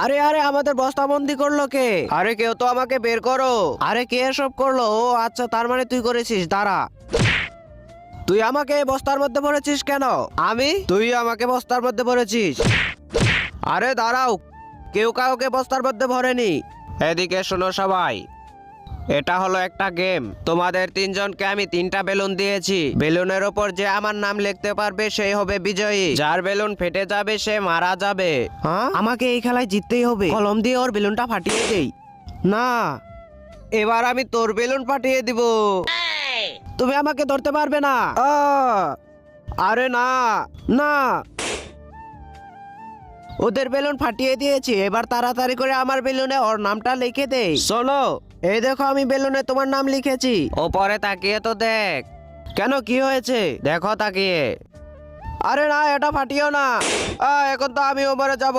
আরে আরে আমাদের বস্তাবন্দি করলো কে? আরে কেউ তো আমাকে বের করো। আরে কে এসব করলো? ও আচ্ছা, তার মানে তুই করেছিস। দাঁড়া, তুই আমাকে এই বস্তার মধ্যে ভরেছিস কেন? তুই আমাকে বস্তার মধ্যে ভরেছিস। আরে দাঁড়াও, কেউ কাউকে বস্তার মধ্যে ভরেনি। এদিকে শোনো সবাই, এটা হলো একটা গেম। তোমাদের তিনজনকে আমি 3টা বেলুন দিয়েছি। বেলুনের ওপর যে আমার নাম লিখতে পারবে সেই হবে বিজয়ী। যার বেলুন ফেটে যাবে সে মারা যাবে। হ্যাঁ, আমাকে এই খেলায় জিততেই হবে। কলম দিয়ে ওর বেলুনটা ফাটিয়ে দেই। না, এবার আমি তোর বেলুন ফাটিয়ে দিব। তুমি আমাকে ধরতে পারবে না। আরে না না, ওদের বেলুন ফাটিয়ে দিয়েছি। এবার তাড়াতাড়ি করে আমার বেলুনে ওর নামটা লিখে দেই। শোনো, এই দেখো আমি বেলুনে তোমার নাম লিখেছি। ওপরে তাকিয়ে তো দেখ। কেন, কি হয়েছে? দেখো তাকিয়ে। আরে না, এটা ফাটিও না। এখন তো আমিও মরে যাব।